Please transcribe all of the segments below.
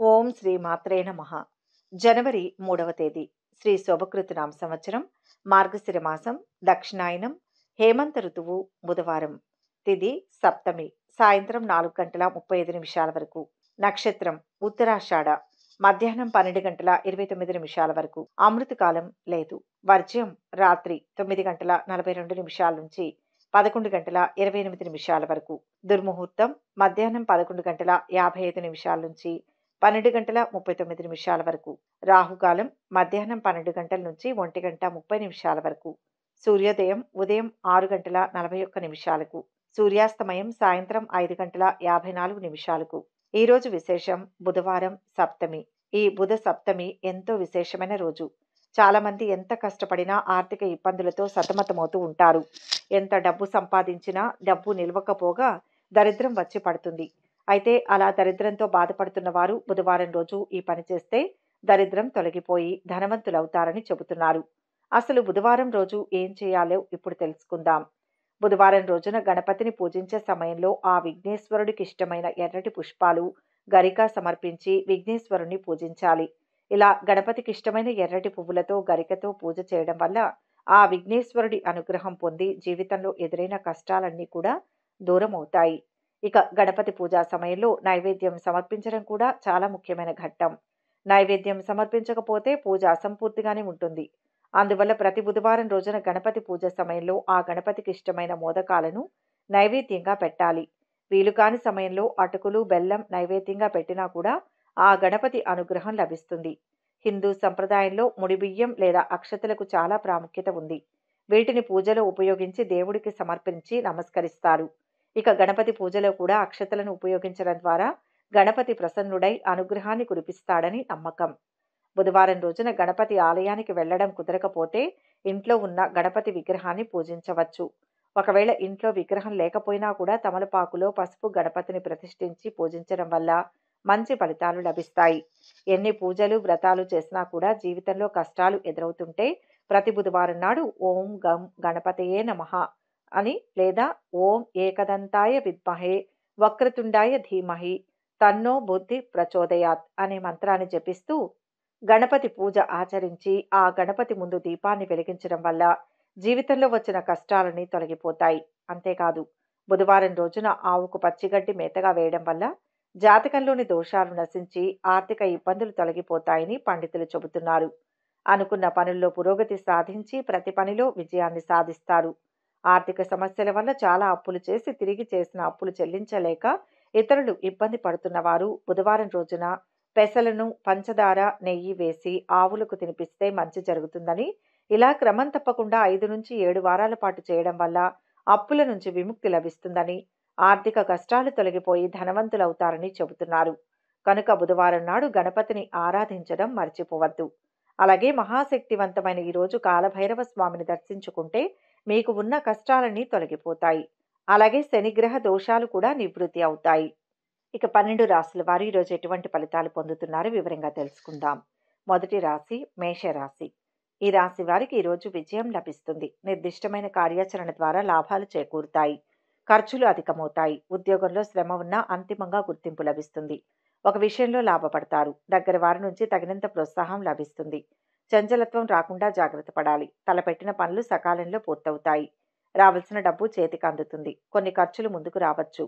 ఓం శ్రీ మాత్రే నమః. జనవరి 3వ తేదీ శ్రీ శోభకృతనామ సంవత్సరం మార్గశిర మాసం దక్షిణాయనం హేమంత ఋతువు బుధవారం. తిథి సప్తమి సాయంత్రం 4:35 వరకు. నక్షత్రం ఉత్తరాషాఢ మధ్యాహ్నం 12:29 వరకు. అమృతకాలం లేదు. వర్జ్యం రాత్రి 9:42 నుంచి 11:28 వరకు. దుర్ముహూర్తం మధ్యాహ్నం 11:55 నుంచి 12:39 వరకు. రాహుకాలం మధ్యాహ్నం 12 గంటల నుంచి 1:30 వరకు. సూర్యోదయం ఉదయం 6:41. సూర్యాస్తమయం సాయంత్రం 5:54. ఈ రోజు విశేషం బుధవారం సప్తమి. ఈ బుధ సప్తమి ఎంతో విశేషమైన రోజు. చాలా మంది ఎంత కష్టపడినా ఆర్థిక ఇబ్బందులతో సతమతమవుతూ ఉంటారు. ఎంత డబ్బు సంపాదించినా డబ్బు నిలవకపోగా దరిద్రం వచ్చి పడుతుంది. అయితే అలా దరిద్రంతో బాధపడుతున్న వారు బుధవారం రోజు ఈ పని చేస్తే దరిద్రం తొలగిపోయి ధనవంతులవుతారని చెబుతున్నారు. అసలు బుధవారం రోజు ఏం చేయాలో ఇప్పుడు తెలుసుకుందాం. బుధవారం రోజున గణపతిని పూజించే సమయంలో ఆ విఘ్నేశ్వరుడికి ఇష్టమైన ఎర్రటి పుష్పాలు గరిక సమర్పించి విఘ్నేశ్వరుణ్ణి పూజించాలి. ఇలా గణపతికి ఇష్టమైన ఎర్రటి పువ్వులతో గరికతో పూజ చేయడం వల్ల ఆ విఘ్నేశ్వరుడి అనుగ్రహం పొంది జీవితంలో ఎదురైన కష్టాలన్నీ కూడా దూరం అవుతాయి. ఇక గణపతి పూజా సమయంలో నైవేద్యం సమర్పించడం కూడా చాలా ముఖ్యమైన ఘట్టం. నైవేద్యం సమర్పించకపోతే పూజ అసంపూర్తిగానే ఉంటుంది. అందువల్ల ప్రతి బుధవారం రోజున గణపతి పూజ సమయంలో ఆ గణపతికి ఇష్టమైన మోదకాలను నైవేద్యంగా పెట్టాలి. వీలు కాని సమయంలో అటుకులు బెల్లం నైవేద్యంగా పెట్టినా కూడా ఆ గణపతి అనుగ్రహం లభిస్తుంది. హిందూ సంప్రదాయంలో ముడిబియ్యం లేదా అక్షతలకు చాలా ప్రాముఖ్యత ఉంది. వీటిని పూజలో ఉపయోగించి దేవుడికి సమర్పించి నమస్కరిస్తారు. ఇక గణపతి పూజలో కూడా అక్షతలను ఉపయోగించడం ద్వారా గణపతి ప్రసన్నుడై అనుగ్రహాన్ని కురిపిస్తాడని నమ్మకం. బుధవారం రోజున గణపతి ఆలయానికి వెళ్లడం కుదరకపోతే ఇంట్లో ఉన్న గణపతి విగ్రహాన్ని పూజించవచ్చు. ఒకవేళ ఇంట్లో విగ్రహం లేకపోయినా కూడా తమలపాకులో పసుపు గణపతిని ప్రతిష్ఠించి పూజించడం వల్ల మంచి ఫలితాలు లభిస్తాయి. ఎన్ని పూజలు వ్రతాలు చేసినా కూడా జీవితంలో కష్టాలు ఎదురవుతుంటే ప్రతి బుధవారం నాడు ఓం గం గణపతయే నమః అని లేదా ఓం ఏకదంతాయ విద్మహే వక్రతుండాయ ధీమహి తన్నో బుద్ధి ప్రచోదయాత్ అనే మంత్రాన్ని జపిస్తూ గణపతి పూజ ఆచరించి ఆ గణపతి ముందు దీపాన్ని వెలిగించడం వల్ల జీవితంలో వచ్చిన కష్టాలని తొలగిపోతాయి. అంతేకాదు బుధవారం రోజున ఆవుకు పచ్చిగడ్డి మేతగా వేయడం వల్ల జాతకంలోని దోషాలు నశించి ఆర్థిక ఇబ్బందులు తొలగిపోతాయని పండితులు చెబుతున్నారు. అనుకున్న పనుల్లో పురోగతి సాధించి ప్రతి పనిలో విజయాన్ని సాధిస్తారు. ఆర్థిక సమస్యల వల్ల చాలా అప్పులు చేసి తిరిగి చేసిన అప్పులు చెల్లించలేక ఇతరులు ఇబ్బంది పడుతున్న వారు బుధవారం రోజున పెసలను పంచదార నెయ్యి వేసి ఆవులకు తినిపిస్తే మంచి జరుగుతుందని, ఇలా క్రమం తప్పకుండా 5 నుంచి 7 వారాల పాటు చేయడం వల్ల అప్పుల నుంచి విముక్తి లభిస్తుందని, ఆర్థిక కష్టాలు తొలగిపోయి ధనవంతులవుతారని చెబుతున్నారు. కనుక బుధవారం నాడు గణపతిని ఆరాధించడం మర్చిపోవద్దు. అలాగే మహాశక్తివంతమైన ఈ రోజు కాలభైరవ స్వామిని దర్శించుకుంటే మీకు ఉన్న కష్టాలన్నీ తొలగిపోతాయి. అలాగే శనిగ్రహ దోషాలు కూడా నివృత్తి అవుతాయి. ఇక 12 రాశుల వారు ఈరోజు ఎటువంటి ఫలితాలు పొందుతున్నారో వివరంగా తెలుసుకుందాం. మొదటి రాశి మేషరాశి. ఈ రాశి వారికి ఈరోజు విజయం లభిస్తుంది. నిర్దిష్టమైన కార్యాచరణ ద్వారా లాభాలు చేకూరుతాయి. ఖర్చులు అధికమవుతాయి. ఉద్యోగంలో శ్రమ ఉన్నా అంతిమంగా గుర్తింపు లభిస్తుంది. ఒక విషయంలో లాభపడతారు. దగ్గర వారి నుంచి తగినంత ప్రోత్సాహం లభిస్తుంది. చంచలత్వం రాకుండా జాగ్రత్త పడాలి. తలపెట్టిన పనులు సకాలంలో పూర్తవుతాయి. రావాల్సిన డబ్బు చేతికి అందుతుంది. కొన్ని ఖర్చులు ముందుకు రావచ్చు.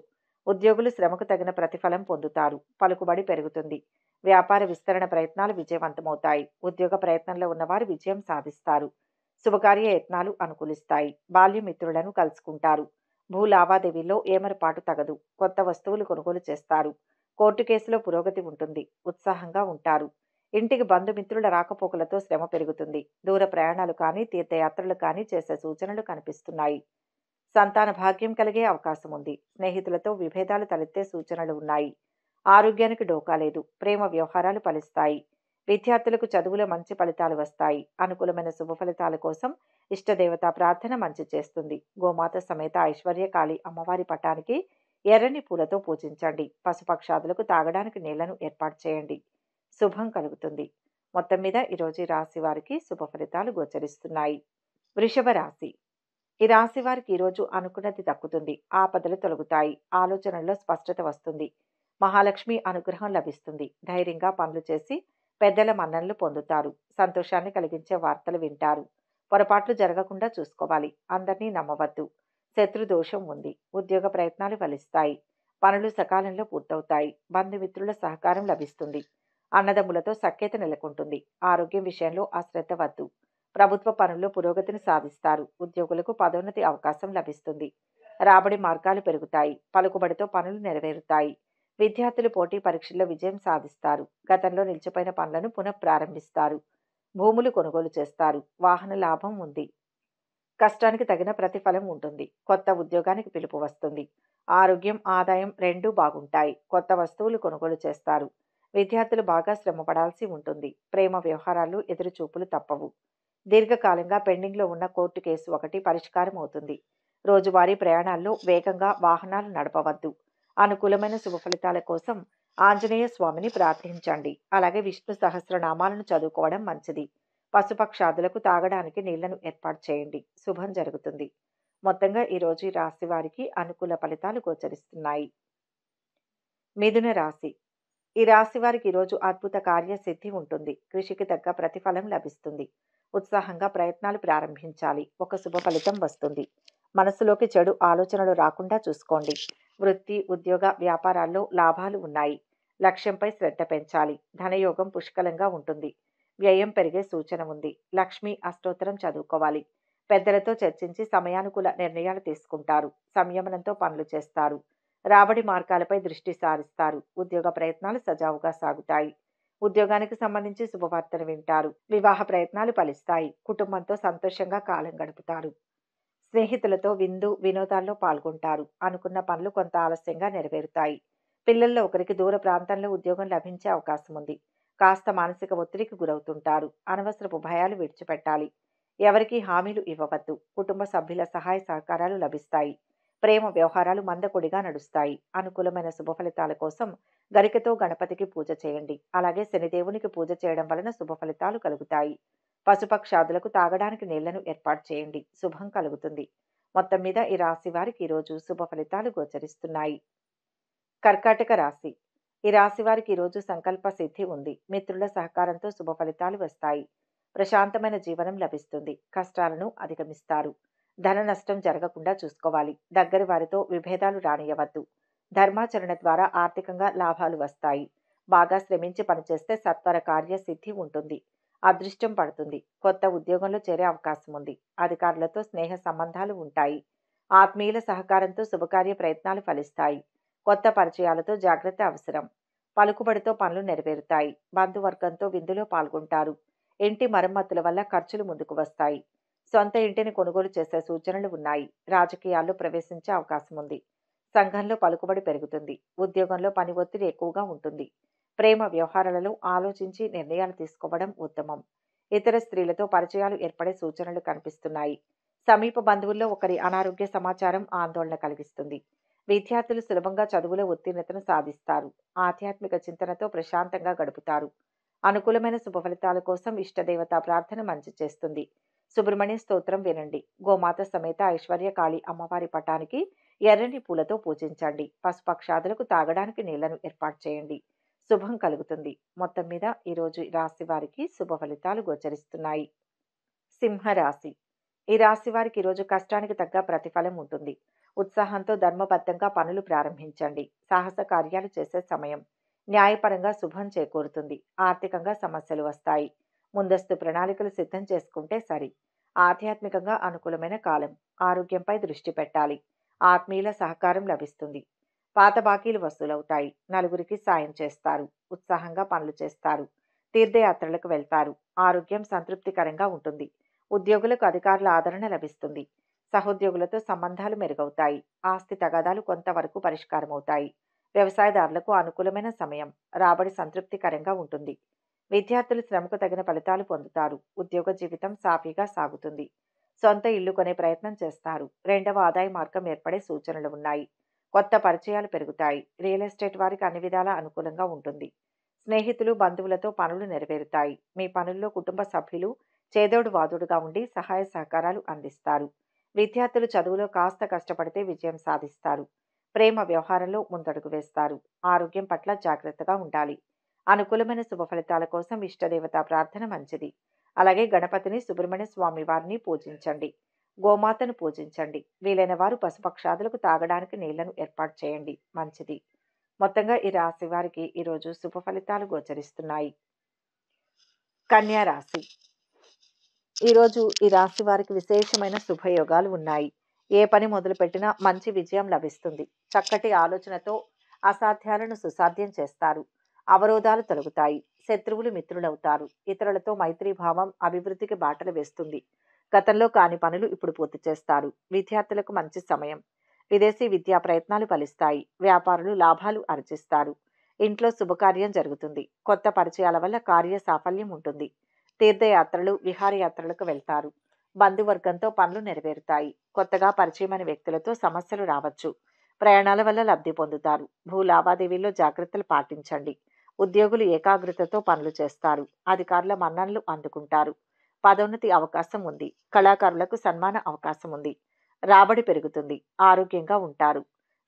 ఉద్యోగులు శ్రమకు తగిన ప్రతిఫలం పొందుతారు. పలుకుబడి పెరుగుతుంది. వ్యాపార విస్తరణ ప్రయత్నాలు విజయవంతమవుతాయి. ఉద్యోగ ప్రయత్నంలో ఉన్నవారు విజయం సాధిస్తారు. శుభకార్య యత్నాలు అనుకూలిస్తాయి. బాల్యమిత్రులను కలుసుకుంటారు. భూ లావాదేవీల్లో ఏమరపాటు తగదు. కొత్త వస్తువులు కొనుగోలు చేస్తారు. కోర్టు కేసులో పురోగతి ఉంటుంది. ఉత్సాహంగా ఉంటారు. ఇంటికి బంధుమిత్రుల రాకపోకలతో శ్రమ పెరుగుతుంది. దూర ప్రయాణాలు కానీ తీర్థయాత్రలు కానీ చేసే సూచనలు కనిపిస్తున్నాయి. సంతాన భాగ్యం కలిగే అవకాశం ఉంది. స్నేహితులతో విభేదాలు తలెత్తే సూచనలు ఉన్నాయి. ఆరోగ్యానికి డోకా లేదు. ప్రేమ వ్యవహారాలు ఫలిస్తాయి. విద్యార్థులకు చదువులో మంచి ఫలితాలు వస్తాయి. అనుకూలమైన శుభ ఫలితాల కోసం ఇష్టదేవతా ప్రార్థన మంచి చేస్తుంది. గోమాత సమేత ఐశ్వర్యకాళి అమ్మవారి పటానికి ఎర్రని పూలతో పూజించండి. పశుపక్షాదులకు తాగడానికి నీళ్లను ఏర్పాటు చేయండి. శుభం కలుగుతుంది. మొత్తం మీద ఈరోజు ఈ రాశి వారికి శుభ ఫలితాలు గోచరిస్తున్నాయి. వృషభ రాశి. ఈ రాశి వారికి ఈరోజు అనుకున్నది దక్కుతుంది. ఆపదలు తొలగుతాయి. ఆలోచనల్లో స్పష్టత వస్తుంది. మహాలక్ష్మి అనుగ్రహం లభిస్తుంది. ధైర్యంగా పనులు చేసి పెద్దల మన్ననలు పొందుతారు. సంతోషాన్ని కలిగించే వార్తలు వింటారు. పొరపాట్లు జరగకుండా చూసుకోవాలి. అందరినీ నమ్మవద్దు. శత్రు దోషం ఉంది. ఉద్యోగ ప్రయత్నాలు ఫలిస్తాయి. పనులు సకాలంలో పూర్తవుతాయి. బంధుమిత్రుల సహకారం లభిస్తుంది. అన్నదమ్ములతో సఖ్యత నెలకొంటుంది. ఆరోగ్యం విషయంలో అశ్రద్ధ వద్దు. ప్రభుత్వ పనుల్లో పురోగతిని సాధిస్తారు. ఉద్యోగులకు పదోన్నతి అవకాశం లభిస్తుంది. రాబడి మార్గాలు పెరుగుతాయి. పలుకుబడితో పనులు నెరవేరుతాయి. విద్యార్థులు పోటీ పరీక్షల్లో విజయం సాధిస్తారు. గతంలో నిలిచిపోయిన పనులను పునఃప్రారంభిస్తారు. భూములు కొనుగోలు చేస్తారు. వాహన లాభం ఉంది. కష్టానికి తగిన ప్రతిఫలం ఉంటుంది. కొత్త ఉద్యోగానికి పిలుపు వస్తుంది. ఆరోగ్యం, ఆదాయం రెండూ బాగుంటాయి. కొత్త వస్తువులు కొనుగోలు చేస్తారు. విద్యార్థులు బాగా శ్రమపడాల్సి ఉంటుంది. ప్రేమ వ్యవహారాల్లో ఎదురుచూపులు తప్పవు. దీర్ఘకాలంగా పెండింగ్లో ఉన్న కోర్టు కేసు ఒకటి పరిష్కారం అవుతుంది. రోజువారీ ప్రయాణాల్లో వేగంగా వాహనాలు నడపవద్దు. అనుకూలమైన శుభ ఫలితాల కోసం ఆంజనేయ స్వామిని ప్రార్థించండి. అలాగే విష్ణు సహస్రనామాలను చదువుకోవడం మంచిది. పశుపక్షాదులకు తాగడానికి నీళ్లను ఏర్పాటు చేయండి. శుభం జరుగుతుంది. మొత్తంగా ఈరోజు ఈ రాశి వారికి అనుకూల ఫలితాలు గోచరిస్తున్నాయి. మిథున రాశి. ఈ రాశి వారికి ఈరోజు అద్భుత కార్యసిద్ధి ఉంటుంది. కృషికి తగ్గ ప్రతిఫలం లభిస్తుంది. ఉత్సాహంగా ప్రయత్నాలు ప్రారంభించాలి. ఒక శుభ ఫలితం వస్తుంది. మనసులోకి చెడు ఆలోచనలు రాకుండా చూసుకోండి. వృత్తి, ఉద్యోగ, వ్యాపారాల్లో లాభాలు ఉన్నాయి. లక్ష్యంపై శ్రద్ధ పెంచాలి. ధనయోగం పుష్కలంగా ఉంటుంది. వ్యయం పెరిగే సూచన ఉంది. లక్ష్మీ అష్టోత్తరం చదువుకోవాలి. పెద్దలతో చర్చించి సమయానుకూల నిర్ణయాలు తీసుకుంటారు. సంయమనంతో పనులు చేస్తారు. రాబడి మార్గాలపై దృష్టి సారిస్తారు. ఉద్యోగ ప్రయత్నాలు సజావుగా సాగుతాయి. ఉద్యోగానికి సంబంధించి శుభవార్తలు వింటారు. వివాహ ప్రయత్నాలు ఫలిస్తాయి. కుటుంబంతో సంతోషంగా కాలం గడుపుతారు. స్నేహితులతో విందు వినోదాల్లో పాల్గొంటారు. అనుకున్న పనులు కొంత ఆలస్యంగా నెరవేరుతాయి. పిల్లల్లో ఒకరికి దూర ప్రాంతంలో ఉద్యోగం లభించే అవకాశం ఉంది. కాస్త మానసిక ఒత్తిడికి గురవుతుంటారు. అనవసరపు భయాలు విడిచిపెట్టాలి. ఎవరికీ హామీలు ఇవ్వవద్దు. కుటుంబ సభ్యుల సహాయ సహకారాలు లభిస్తాయి. ప్రేమ వ్యవహారాలు మందకొడిగా నడుస్తాయి. అనుకూలమైన శుభ ఫలితాల కోసం గరికతో గణపతికి పూజ చేయండి. అలాగే శనిదేవునికి పూజ చేయడం వలన శుభ ఫలితాలు కలుగుతాయి. పశుపక్షాదులకు తాగడానికి నీళ్లను ఏర్పాటు చేయండి. శుభం కలుగుతుంది. మొత్తం మీద ఈ రాశి వారికి ఈరోజు శుభ ఫలితాలు గోచరిస్తున్నాయి. కర్కాటక రాశి. ఈ రాశి వారికి ఈరోజు సంకల్ప సిద్ధి ఉంది. మిత్రుల సహకారంతో శుభ ఫలితాలు వస్తాయి. ప్రశాంతమైన జీవనం లభిస్తుంది. కష్టాలను అధిగమిస్తారు. ధన నష్టం జరగకుండా చూసుకోవాలి. దగ్గరి వారితో విభేదాలు రానియవద్దు. ధర్మాచరణ ద్వారా ఆర్థికంగా లాభాలు వస్తాయి. బాగా శ్రమించి పనిచేస్తే సత్వర కార్యసిద్ధి ఉంటుంది. అదృష్టం పడుతుంది. కొత్త ఉద్యోగంలో చేరే అవకాశం ఉంది. అధికారులతో స్నేహ సంబంధాలు ఉంటాయి. ఆత్మీయుల సహకారంతో శుభకార్య ప్రయత్నాలు ఫలిస్తాయి. కొత్త పరిచయాలతో జాగ్రత్త అవసరం. పలుకుబడితో పనులు నెరవేరుతాయి. బంధువర్గంతో విందులో పాల్గొంటారు. ఇంటి మరమ్మతుల వల్ల ఖర్చులు ముందుకు వస్తాయి. సొంత ఇంటిని కొనుగోలు చేసే సూచనలు ఉన్నాయి. రాజకీయాల్లో ప్రవేశించే అవకాశం ఉంది. సంఘంలో పలుకుబడి పెరుగుతుంది. ఉద్యోగంలో పని ఒత్తిడి ఎక్కువగా ఉంటుంది. ప్రేమ వ్యవహారాలలో ఆలోచించి నిర్ణయాలు తీసుకోవడం ఉత్తమం. ఇతర స్త్రీలతో పరిచయాలు ఏర్పడే సూచనలు కనిపిస్తున్నాయి. సమీప బంధువుల్లో ఒకరి అనారోగ్య సమాచారం ఆందోళన కలిగిస్తుంది. విద్యార్థులు సులభంగా చదువులో ఉత్తీర్ణతను సాధిస్తారు. ఆధ్యాత్మిక చింతనతో ప్రశాంతంగా గడుపుతారు. అనుకూలమైన శుభ ఫలితాల కోసం ఇష్టదేవతా ప్రార్థన మంచి చేస్తుంది. సుబ్రహ్మణ్య స్తోత్రం వినండి. గోమాత సమేత ఐశ్వర్యకాళి అమ్మవారి పటానికి ఎర్రని పూలతో పూజించండి. పశుపక్షాదులకు తాగడానికి నీళ్లను ఏర్పాటు చేయండి. శుభం కలుగుతుంది. మొత్తం మీద ఈరోజు రాశి వారికి శుభ ఫలితాలు గోచరిస్తున్నాయి. సింహరాశి. ఈ రాశి వారికి ఈరోజు కష్టానికి తగ్గ ప్రతిఫలం ఉంటుంది. ఉత్సాహంతో ధర్మబద్ధంగా పనులు ప్రారంభించండి. సాహస కార్యాలు చేసే సమయం. న్యాయపరంగా శుభం చేకూరుతుంది. ఆర్థికంగా సమస్యలు వస్తాయి. ముందస్తు ప్రణాళికలు సిద్ధం చేసుకుంటే సరి. ఆధ్యాత్మికంగా అనుకూలమైన కాలం. ఆరోగ్యంపై దృష్టి పెట్టాలి. ఆత్మీయుల సహకారం లభిస్తుంది. పాత బాకీలు వసూలవుతాయి. నలుగురికి సాయం చేస్తారు. ఉత్సాహంగా పనులు చేస్తారు. తీర్థయాత్రలకు వెళ్తారు. ఆరోగ్యం సంతృప్తికరంగా ఉంటుంది. ఉద్యోగులకు అధికారుల ఆదరణ లభిస్తుంది. సహోద్యోగులతో సంబంధాలు మెరుగవుతాయి. ఆస్తి తగాదాలు కొంతవరకు పరిష్కారమవుతాయి. వ్యవసాయదారులకు అనుకూలమైన సమయం. రాబడి సంతృప్తికరంగా ఉంటుంది. విద్యార్థులు శ్రమకు తగిన ఫలితాలు పొందుతారు. ఉద్యోగ జీవితం సాఫీగా సాగుతుంది. సొంత ఇల్లు కొనే ప్రయత్నం చేస్తారు. రెండవ ఆదాయ మార్గం ఏర్పడే సూచనలు ఉన్నాయి. కొత్త పరిచయాలు పెరుగుతాయి. రియల్ ఎస్టేట్ వారికి అన్ని విధాలా అనుకూలంగా ఉంటుంది. స్నేహితులు, బంధువులతో పనులు నెరవేరుతాయి. మీ పనుల్లో కుటుంబ సభ్యులు చేదోడు వాదోడుగా ఉండి సహాయ సహకారాలు అందిస్తారు. విద్యార్థులు చదువులో కాస్త కష్టపడితే విజయం సాధిస్తారు. ప్రేమ వ్యవహారంలో ముందడుగు వేస్తారు. ఆరోగ్యం పట్ల జాగ్రత్తగా ఉండాలి. అనుకూలమైన శుభ ఫలితాల కోసం ఇష్టదేవతా ప్రార్థన మంచిది. అలాగే గణపతిని, సుబ్రహ్మణ్య స్వామి వారిని పూజించండి. గోమాతను పూజించండి. వీలైన వారు పశుపక్షాదులకు తాగడానికి నీళ్లను ఏర్పాటు చేయండి. మంచిది. మొత్తంగా ఈ రాశి వారికి ఈరోజు శుభ ఫలితాలు గోచరిస్తున్నాయి. కన్యా రాశి. ఈరోజు ఈ రాశి వారికి విశేషమైన శుభయోగాలు ఉన్నాయి. ఏ పని మొదలుపెట్టినా మంచి విజయం లభిస్తుంది. చక్కటి ఆలోచనతో అసాధ్యాలను సుసాధ్యం చేస్తారు. అవరోధాలు తొలగుతాయి. శత్రువులు మిత్రులవుతారు. ఇతరులతో మైత్రీభావం అభివృద్ధికి బాటలు వేస్తుంది. గతంలో కాని పనులు ఇప్పుడు పూర్తి చేస్తారు. విద్యార్థులకు మంచి సమయం. విదేశీ విద్యా ప్రయత్నాలు ఫలిస్తాయి. వ్యాపారులు లాభాలు ఆర్జిస్తారు. ఇంట్లో శుభకార్యం జరుగుతుంది. కొత్త పరిచయాల వల్ల కార్య సాఫల్యం ఉంటుంది. తీర్థయాత్రలు, విహారయాత్రలకు వెళ్తారు. బంధువర్గంతో పనులు నెరవేరుతాయి. కొత్తగా పరిచయమైన వ్యక్తులతో సమస్యలు రావచ్చు. ప్రయాణాల వల్ల లబ్ధి పొందుతారు. భూ లావాదేవీల్లో జాగ్రత్తలు పాటించండి. ఉద్యోగులు ఏకాగ్రతతో పనులు చేస్తారు. అధికారుల మన్ననలు అందుకుంటారు. పదోన్నతి అవకాశం ఉంది. కళాకారులకు సన్మాన అవకాశం ఉంది. రాబడి పెరుగుతుంది. ఆరోగ్యంగా ఉంటారు.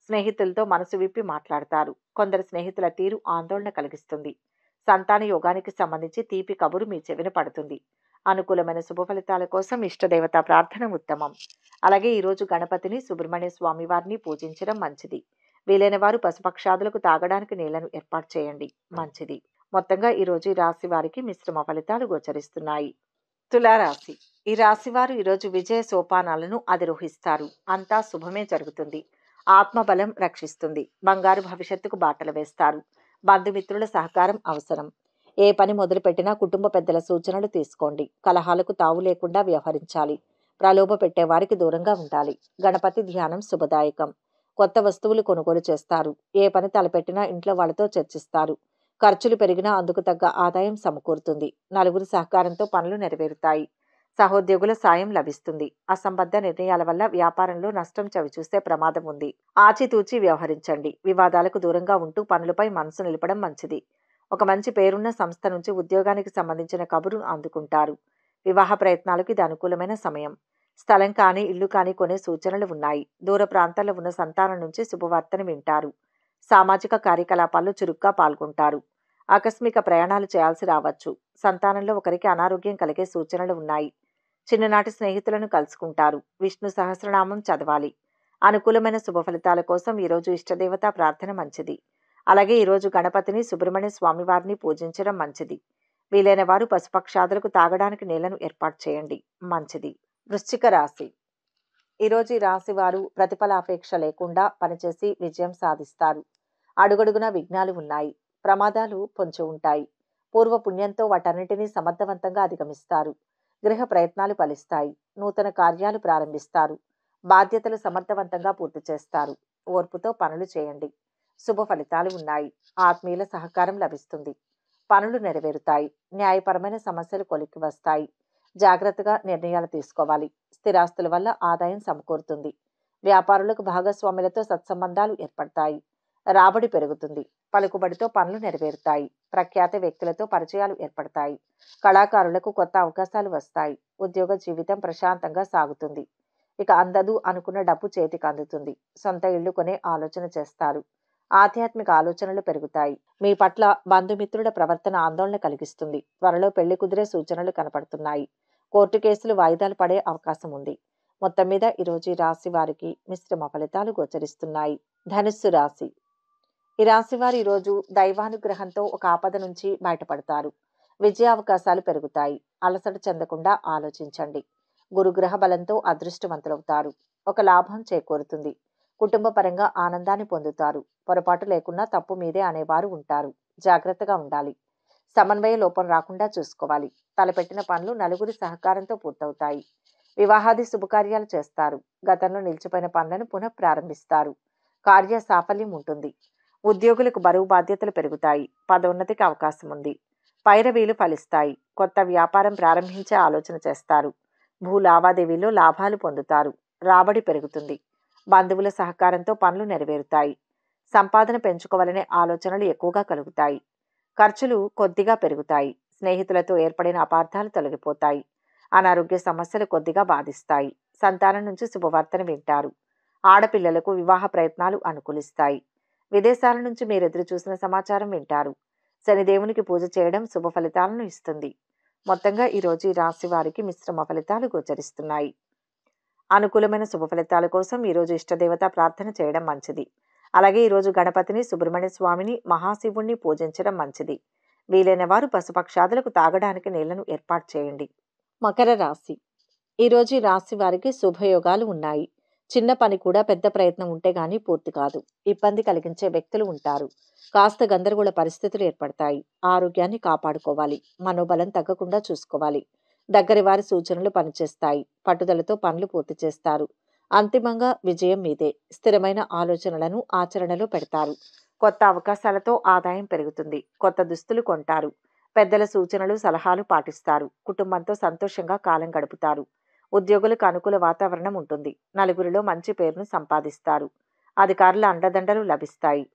స్నేహితులతో మనసు విప్పి మాట్లాడతారు. కొందరు స్నేహితుల తీరు ఆందోళన కలిగిస్తుంది. సంతాన యోగానికి సంబంధించి తీపి కబురు మీ చెవిన పడుతుంది. అనుకూలమైన శుభ ఫలితాల కోసం ఇష్టదేవతా ప్రార్థన ఉత్తమం. అలాగే ఈరోజు గణపతిని, సుబ్రహ్మణ్య స్వామి వారిని పూజించడం మంచిది. వీలైన వారు పశుపక్షాదులకు తాగడానికి నీళ్లను ఏర్పాటు చేయండి. మంచిది. మొత్తంగా ఈరోజు ఈ రాశి వారికి మిశ్రమ ఫలితాలు గోచరిస్తున్నాయి. తులారాశి. ఈ రాశి వారు ఈరోజు విజయ సోపానాలను అధిరోహిస్తారు. అంతా శుభమే జరుగుతుంది. ఆత్మబలం రక్షిస్తుంది. బంగారు భవిష్యత్తుకు బాటలు వేస్తారు. బంధుమిత్రుల సహకారం అవసరం. ఏ పని మొదలుపెట్టినా కుటుంబ పెద్దల సూచనలు తీసుకోండి. కలహాలకు తావు లేకుండా వ్యవహరించాలి. ప్రలోభ పెట్టే వారికి దూరంగా ఉండాలి. గణపతి ధ్యానం శుభదాయకం. కొత్త వస్తువులు కొనుగోలు చేస్తారు. ఏ పని తలపెట్టినా ఇంట్లో వాళ్ళతో చర్చిస్తారు. ఖర్చులు పెరిగినా అందుకు తగ్గ ఆదాయం సమకూరుతుంది. నలుగురి సహకారంతో పనులు నెరవేరుతాయి. సహోద్యోగుల సాయం లభిస్తుంది. అసంబద్ధ నిర్ణయాల వల్ల వ్యాపారంలో నష్టం చవిచూసే ప్రమాదం ఉంది. ఆచితూచి వ్యవహరించండి. వివాదాలకు దూరంగా ఉంటూ పనులపై మనసు నిలపడం మంచిది. ఒక మంచి పేరున్న సంస్థ నుంచి ఉద్యోగానికి సంబంధించిన కబురును అందుకుంటారు. వివాహ ప్రయత్నాలకు ఇది అనుకూలమైన సమయం. స్థలం కానీ ఇల్లు కానీ కొనే సూచనలు ఉన్నాయి. దూర ప్రాంతాల్లో ఉన్న సంతానం నుంచి శుభవార్తను వింటారు. సామాజిక కార్యకలాపాల్లో చురుగ్గా పాల్గొంటారు. ఆకస్మిక ప్రయాణాలు చేయాల్సి రావచ్చు. సంతానంలో ఒకరికి అనారోగ్యం కలిగే సూచనలు ఉన్నాయి. చిన్ననాటి స్నేహితులను కలుసుకుంటారు. విష్ణు సహస్రనామం చదవాలి. అనుకూలమైన శుభ ఫలితాల కోసం ఈరోజు ఇష్టదేవతా ప్రార్థన మంచిది. అలాగే ఈరోజు గణపతిని, సుబ్రహ్మణ్య స్వామి వారిని పూజించడం మంచిది. వీలైన వారు పశుపక్షాదులకు తాగడానికి నీళ్లను ఏర్పాటు చేయండి. మంచిది. వృశ్చిక రాశి. ఈరోజు ఈ రాశి వారు ప్రతిఫలాపేక్ష లేకుండా పనిచేసి విజయం సాధిస్తారు. అడుగడుగునా విఘ్నాలు ఉన్నాయి. ప్రమాదాలు పొంచి ఉంటాయి. పూర్వ పుణ్యంతో వాటన్నిటినీ సమర్థవంతంగా అధిగమిస్తారు. గృహ ప్రయత్నాలు ఫలిస్తాయి. నూతన కార్యాలు ప్రారంభిస్తారు. బాధ్యతలు సమర్థవంతంగా పూర్తి చేస్తారు. ఓర్పుతో పనులు చేయండి. శుభ ఫలితాలు ఉన్నాయి. ఆత్మీయుల సహకారం లభిస్తుంది. పనులు నెరవేరుతాయి. న్యాయపరమైన సమస్యలు కొలిక్కి వస్తాయి. జాగ్రత్తగా నిర్ణయాలు తీసుకోవాలి. స్థిరాస్తుల వల్ల ఆదాయం సమకూరుతుంది. వ్యాపారులకు భాగస్వాములతో సత్సంబంధాలు ఏర్పడతాయి. రాబడి పెరుగుతుంది. పలుకుబడితో పనులు నెరవేరుతాయి. ప్రఖ్యాత వ్యక్తులతో పరిచయాలు ఏర్పడతాయి. కళాకారులకు కొత్త అవకాశాలు వస్తాయి. ఉద్యోగ జీవితం ప్రశాంతంగా సాగుతుంది. ఇక అందదు అనుకున్న డబ్బు చేతికి అందుతుంది. సొంత ఇల్లు కొనే ఆలోచన చేస్తారు. ఆధ్యాత్మిక ఆలోచనలు పెరుగుతాయి. మీ పట్ల బంధుమిత్రుల ప్రవర్తన ఆందోళన కలిగిస్తుంది. త్వరలో పెళ్లి కుదిరే సూచనలు కనపడుతున్నాయి. కోర్టు కేసులు వాయిదాలు పడే అవకాశం ఉంది. మొత్తం మీద ఈరోజు ఈ రాశి వారికి మిశ్రమ ఫలితాలు గోచరిస్తున్నాయి. ధనుస్సు రాశి. ఈ రాశి వారు ఈరోజు దైవానుగ్రహంతో ఒక ఆపద నుంచి బయటపడతారు. విజయావకాశాలు పెరుగుతాయి. అలసట చెందకుండా ఆలోచించండి. గురుగ్రహ బలంతో అదృష్టవంతులవుతారు. ఒక లాభం చేకూరుతుంది. కుటుంబ పరంగా ఆనందాన్ని పొందుతారు. పొరపాటు లేకుండా తప్పు మీదే అనేవారు ఉంటారు. జాగ్రత్తగా ఉండాలి. సమన్వయ లోపం రాకుండా చూసుకోవాలి. తలపెట్టిన పనులు నలుగురి సహకారంతో పూర్తవుతాయి. వివాహాది శుభకార్యాలు చేస్తారు. గతంలో నిలిచిపోయిన పనులను పునః ప్రారంభిస్తారు. కార్య సాఫల్యం ఉంటుంది. ఉద్యోగులకు బరువు బాధ్యతలు పెరుగుతాయి. పదోన్నతికి అవకాశం ఉంది. పైరవీలు ఫలిస్తాయి. కొత్త వ్యాపారం ప్రారంభించే ఆలోచన చేస్తారు. భూ లావాదేవీల్లో లాభాలు పొందుతారు. రాబడి పెరుగుతుంది. బంధువుల సహకారంతో పనులు నెరవేరుతాయి. సంపాదన పెంచుకోవాలనే ఆలోచనలు ఎక్కువగా కలుగుతాయి. ఖర్చులు కొద్దిగా పెరుగుతాయి. స్నేహితులతో ఏర్పడిన అపార్థాలు తొలగిపోతాయి. అనారోగ్య సమస్యలు కొద్దిగా బాధిస్తాయి. సంతానం నుంచి శుభవార్తను వింటారు. ఆడపిల్లలకు వివాహ ప్రయత్నాలు అనుకూలిస్తాయి. విదేశాల నుంచి మీరు ఎదురు చూసిన సమాచారం వింటారు. శనిదేవునికి పూజ చేయడం శుభ ఫలితాలను ఇస్తుంది. మొత్తంగా ఈరోజు ఈ రాశి వారికి మిశ్రమ ఫలితాలు గోచరిస్తున్నాయి. అనుకూలమైన శుభ ఫలితాల కోసం ఈరోజు ఇష్టదేవత ప్రార్థన చేయడం మంచిది. అలాగే ఈరోజు గణపతిని, సుబ్రహ్మణ్య స్వామిని, మహాశివుణ్ణి పూజించడం మంచిది. వీలైన వారు పశుపక్షాదులకు తాగడానికి నీళ్లను ఏర్పాటు చేయండి. మకర రాశి. ఈరోజు ఈ రాశి వారికి శుభయోగాలు ఉన్నాయి. చిన్న పని కూడా పెద్ద ప్రయత్నం ఉంటే గానీ పూర్తి కాదు. ఇబ్బంది కలిగించే వ్యక్తులు ఉంటారు. కాస్త గందరగోళ పరిస్థితులు ఏర్పడతాయి. ఆరోగ్యాన్ని కాపాడుకోవాలి. మనోబలం తగ్గకుండా చూసుకోవాలి. దగ్గరి వారి సూచనలు పనిచేస్తాయి. పట్టుదలతో పనులు పూర్తి చేస్తారు. అంతిమంగా విజయం మీదే. స్థిరమైన ఆలోచనలను ఆచరణలో పెడతారు. కొత్త అవకాశాలతో ఆదాయం పెరుగుతుంది. కొత్త దుస్తులు కొంటారు. పెద్దల సూచనలు, సలహాలు పాటిస్తారు. కుటుంబంతో సంతోషంగా కాలం గడుపుతారు. ఉద్యోగులకు అనుకూల వాతావరణం ఉంటుంది. నలుగురిలో మంచి పేరును సంపాదిస్తారు. అధికారుల అండదండలు లభిస్తాయి.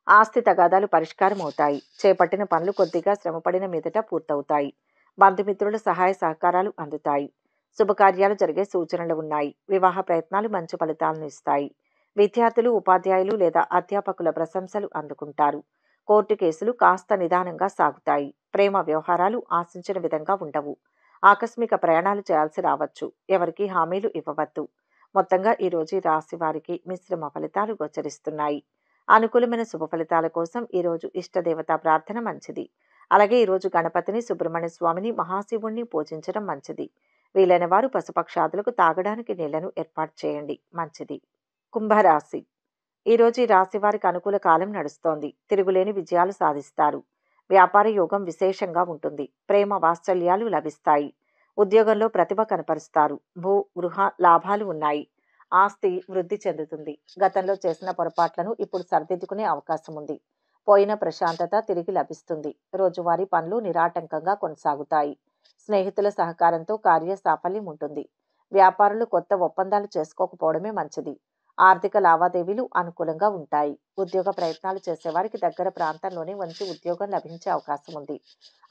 ఆస్తి తగాదాలు పరిష్కారం అవుతాయి. చేపట్టిన పనులు కొద్దిగా శ్రమపడిన మీదట పూర్తవుతాయి. బంధుమిత్రుల సహాయ సహకారాలు అందుతాయి. శుభకార్యాలు జరిగే సూచనలు ఉన్నాయి. వివాహ ప్రయత్నాలు మంచి ఫలితాలను ఇస్తాయి. విద్యార్థులు, ఉపాధ్యాయులు లేదా అధ్యాపకుల ప్రశంసలు అందుకుంటారు. కోర్టు కేసులు కాస్త నిదానంగా సాగుతాయి. ప్రేమ వ్యవహారాలు ఆశించిన విధంగా ఉండవు. ఆకస్మిక ప్రయాణాలు చేయాల్సి రావచ్చు. ఎవరికి హామీలు ఇవ్వవద్దు. మొత్తంగా ఈరోజు ఈ రాశి వారికి మిశ్రమ ఫలితాలు గోచరిస్తున్నాయి. అనుకూలమైన శుభ ఫలితాల కోసం ఈరోజు ఇష్టదేవత ప్రార్థన మంచిది. అలాగే ఈరోజు గణపతిని, సుబ్రహ్మణ్య స్వామిని, మహాశివుణ్ణి పూజించడం మంచిది. వీలైన వారు పశుపక్షాదులకు తాగడానికి నీళ్లను ఏర్పాటు చేయండి. మంచిది. కుంభరాశి. ఈరోజు ఈ రాశి వారికి అనుకూల కాలం నడుస్తోంది. తిరుగులేని విజయాలు సాధిస్తారు. వ్యాపార యోగం విశేషంగా ఉంటుంది. ప్రేమ వాత్సల్యాలు లభిస్తాయి. ఉద్యోగంలో ప్రతిభ కనపరుస్తారు. భూ గృహ లాభాలు ఉన్నాయి. ఆస్తి వృద్ధి చెందుతుంది. గతంలో చేసిన పొరపాట్లను ఇప్పుడు సరిదిద్దుకునే అవకాశం ఉంది. పోయిన ప్రశాంతత తిరిగి లభిస్తుంది. రోజువారీ పనులు నిరాటంకంగా కొనసాగుతాయి. స్నేహితుల సహకారంతో కార్య సాఫల్యం ఉంటుంది. వ్యాపారులు కొత్త ఒప్పందాలు చేసుకోకపోవడమే మంచిది. ఆర్థిక లావాదేవీలు అనుకూలంగా ఉంటాయి. ఉద్యోగ ప్రయత్నాలు చేసేవారికి దగ్గర ప్రాంతంలోనే మంచి ఉద్యోగం లభించే అవకాశం ఉంది.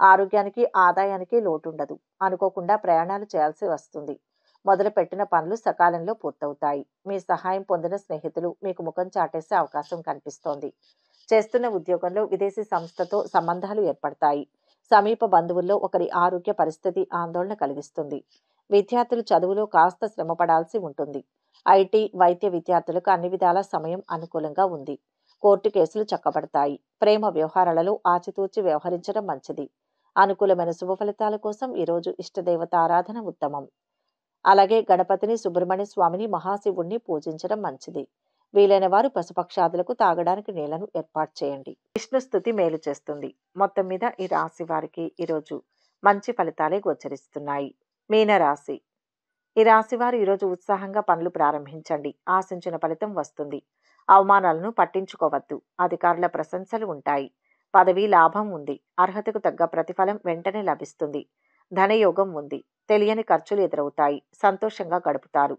ఆరోగ్యానికి, ఆదాయానికి లోటుండదు. అనుకోకుండా ప్రయాణాలు చేయాల్సి వస్తుంది. మొదలుపెట్టిన పనులు సకాలంలో పూర్తవుతాయి. మీ సహాయం పొందిన స్నేహితులు మీకు ముఖం చాటేసే అవకాశం కనిపిస్తోంది. చేస్తున్న ఉద్యోగంలో విదేశీ సంస్థతో సంబంధాలు ఏర్పడతాయి. సమీప బంధువుల్లో ఒకరి ఆరోగ్య పరిస్థితి ఆందోళన కలిగిస్తుంది. విద్యార్థులు చదువులో కాస్త శ్రమపడాల్సి ఉంటుంది. ఐటీ, వైద్య విద్యార్థులకు అన్ని విధాల సమయం అనుకూలంగా ఉంది. కోర్టు కేసులు చక్కబడతాయి. ప్రేమ వ్యవహారాలలో ఆచితూచి వ్యవహరించడం మంచిది. అనుకూలమైన శుభ ఫలితాల కోసం ఈరోజు ఇష్టదేవత ఆరాధన ఉత్తమం. అలాగే గణపతిని, సుబ్రహ్మణ్య స్వామిని, మహాశివుణ్ణి పూజించడం మంచిది. వీలైన వారు పశుపక్షాదులకు తాగడానికి నీళ్లను ఏర్పాటు చేయండి. విష్ణు స్తుతి మేలు చేస్తుంది. మొత్తం మీద ఈ రాశి వారికి ఈరోజు మంచి ఫలితాలే గోచరిస్తున్నాయి. మీనరాశి. ఈ రాశి వారు ఈరోజు ఉత్సాహంగా పనులు ప్రారంభించండి. ఆశించిన ఫలితం వస్తుంది. అవమానాలను పట్టించుకోవద్దు. అధికారుల ప్రశంసలు ఉంటాయి. పదవి లాభం ఉంది. అర్హతకు తగ్గ ప్రతిఫలం వెంటనే లభిస్తుంది. ధనయోగం ఉంది. తెలియని ఖర్చులు ఎదురవుతాయి. సంతోషంగా గడుపుతారు.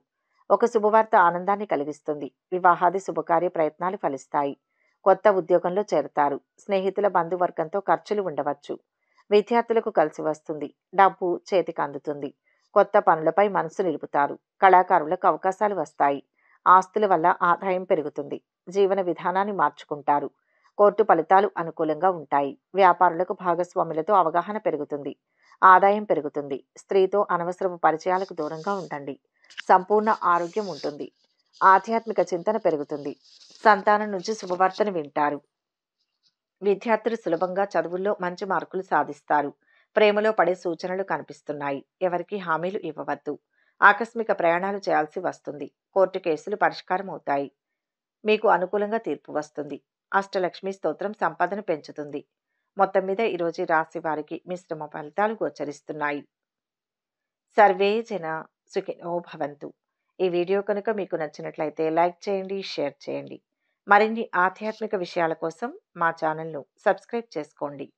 ఒక శుభవార్త ఆనందాన్ని కలిగిస్తుంది. వివాహాది శుభకార్య ప్రయత్నాలు ఫలిస్తాయి. కొత్త ఉద్యోగంలో చేరతారు. స్నేహితుల బంధువర్గంతో ఖర్చులు ఉండవచ్చు. విద్యార్థులకు కలిసి వస్తుంది. డబ్బు చేతికి అందుతుంది. కొత్త పనులపై మనసు నిలుపుతారు. కళాకారులకు అవకాశాలు వస్తాయి. ఆస్తుల వల్ల ఆదాయం పెరుగుతుంది. జీవన విధానాన్ని మార్చుకుంటారు. కోర్టు ఫలితాలు అనుకూలంగా ఉంటాయి. వ్యాపారులకు భాగస్వాములతో అవగాహన పెరుగుతుంది. ఆదాయం పెరుగుతుంది. స్త్రీతో అనవసరపు పరిచయాలకు దూరంగా ఉండండి. సంపూర్ణ ఆరోగ్యం ఉంటుంది. ఆధ్యాత్మిక చింతన పెరుగుతుంది. సంతానం నుంచి శుభవార్తను వింటారు. విద్యార్థులు సులభంగా చదువుల్లో మంచి మార్కులు సాధిస్తారు. ప్రేమలో పడే సూచనలు కనిపిస్తున్నాయి. ఎవరికి హామీలు ఇవ్వవద్దు. ఆకస్మిక ప్రయాణాలు చేయాల్సి వస్తుంది. కోర్టు కేసులు పరిష్కారం అవుతాయి. మీకు అనుకూలంగా తీర్పు వస్తుంది. అష్టలక్ష్మి స్తోత్రం సంపదను పెంచుతుంది. మొత్తం మీద ఈరోజు రాశి వారికి మిశ్రమ ఫలితాలు గోచరిస్తున్నాయి. సర్వే జన సుఖినో భవంతు. ఈ వీడియో కనుక మీకు నచ్చినట్లయితే లైక్ చేయండి, షేర్ చేయండి. మరిన్ని ఆధ్యాత్మిక విషయాల కోసం మా ఛానల్ను సబ్స్క్రైబ్ చేసుకోండి.